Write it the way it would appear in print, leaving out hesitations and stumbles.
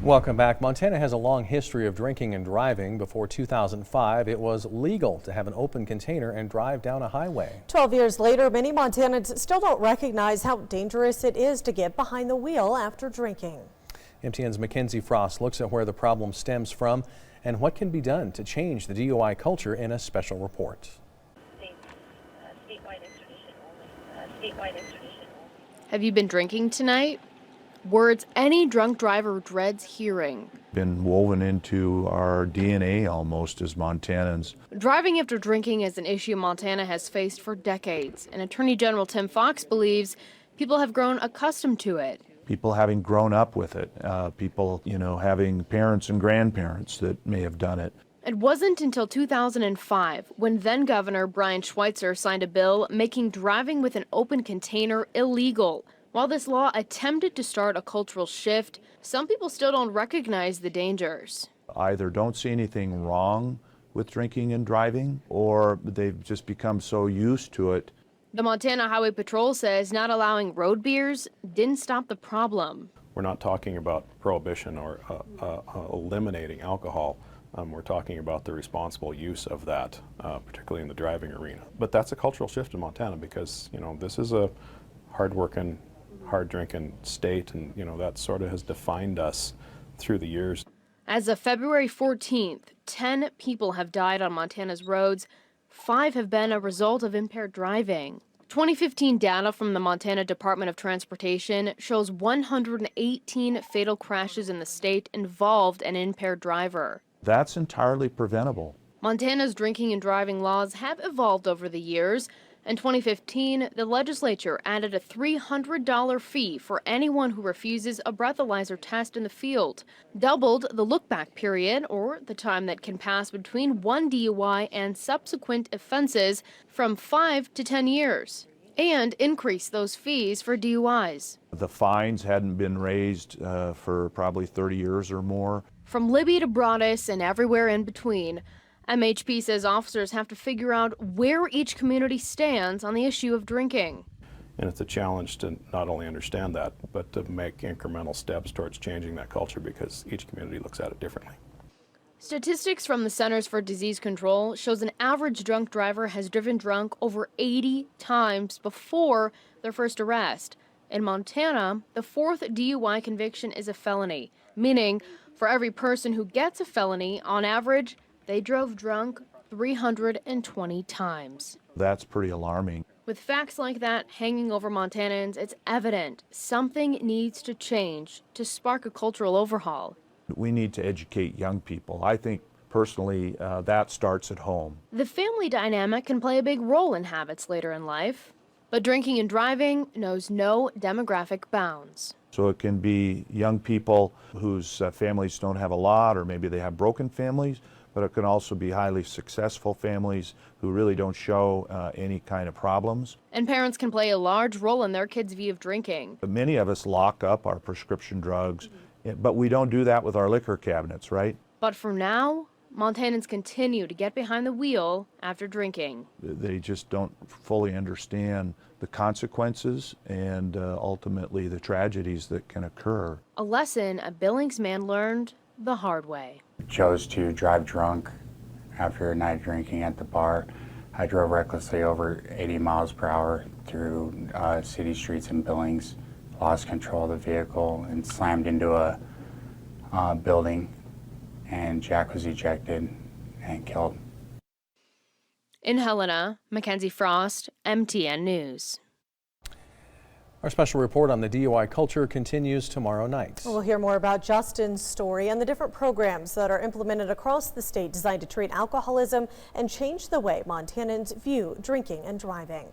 Welcome back. Montana has a long history of drinking and driving. Before 2005, it was legal to have an open container and drive down a highway. 12 years later, many Montanans still don't recognize how dangerous it is to get behind the wheel after drinking. MTN's Mackenzie Frost looks at where the problem stems from and what can be done to change the DUI culture in a special report. Statewide extradition only. Have you been drinking tonight? Words any drunk driver dreads hearing. Been woven into our DNA almost as Montanans. Driving after drinking is an issue Montana has faced for decades, and Attorney General Tim Fox believes people have grown accustomed to it. People having grown up with it, people, having parents and grandparents that may have done it. It wasn't until 2005 when then Governor Brian Schweitzer signed a bill making driving with an open container illegal. While this law attempted to start a cultural shift, some people still don't recognize the dangers. Either don't see anything wrong with drinking and driving, or they've just become so used to it. The Montana Highway Patrol says not allowing road beers didn't stop the problem. We're not talking about prohibition or eliminating alcohol. We're talking about the responsible use of that, particularly in the driving arena. But that's a cultural shift in Montana because, this is a hard-working, hard-drinking state, and that sort of has defined us through the years. As of February 14th, 10 people have died on Montana's roads. 5 have been a result of impaired driving. 2015 data from the Montana Department of Transportation shows 118 fatal crashes in the state involved an impaired driver. That's entirely preventable. Montana's drinking and driving laws have evolved over the years. In 2015, the legislature added a $300 fee for anyone who refuses a breathalyzer test in the field, doubled the look-back period, or the time that can pass between one DUI and subsequent offenses, from 5 to 10 years, and increased those fees for DUIs. The fines hadn't been raised for probably 30 years or more. From Libby to Broadus and everywhere in between, MHP says officers have to figure out where each community stands on the issue of drinking. And it's a challenge to not only understand that, but to make incremental steps towards changing that culture because each community looks at it differently. Statistics from the Centers for Disease Control shows an average drunk driver has driven drunk over 80 times before their first arrest. In Montana, the 4th DUI conviction is a felony, meaning for every person who gets a felony, on average, they drove drunk 320 times. That's pretty alarming. With facts like that hanging over Montanans, it's evident something needs to change to spark a cultural overhaul. We need to educate young people. I think personally that starts at home. The family dynamic can play a big role in habits later in life, but drinking and driving knows no demographic bounds. So it can be young people whose families don't have a lot, or maybe they have broken families, but it can also be highly successful families who really don't show any kind of problems. And parents can play a large role in their kids' view of drinking. But many of us lock up our prescription drugs, but we don't do that with our liquor cabinets, right? But for now, Montanans continue to get behind the wheel after drinking. They just don't fully understand the consequences and ultimately the tragedies that can occur. A lesson a Billings man learned the hard way. Chose to drive drunk after a night drinking at the bar. I drove recklessly over 80 miles per hour through city streets in Billings, lost control of the vehicle and slammed into a building, and Jack was ejected and killed. In Helena, Mackenzie Frost, MTN News. Our special report on the DUI culture continues tomorrow night. We'll hear more about Justin's story and the different programs that are implemented across the state designed to treat alcoholism and change the way Montanans view drinking and driving.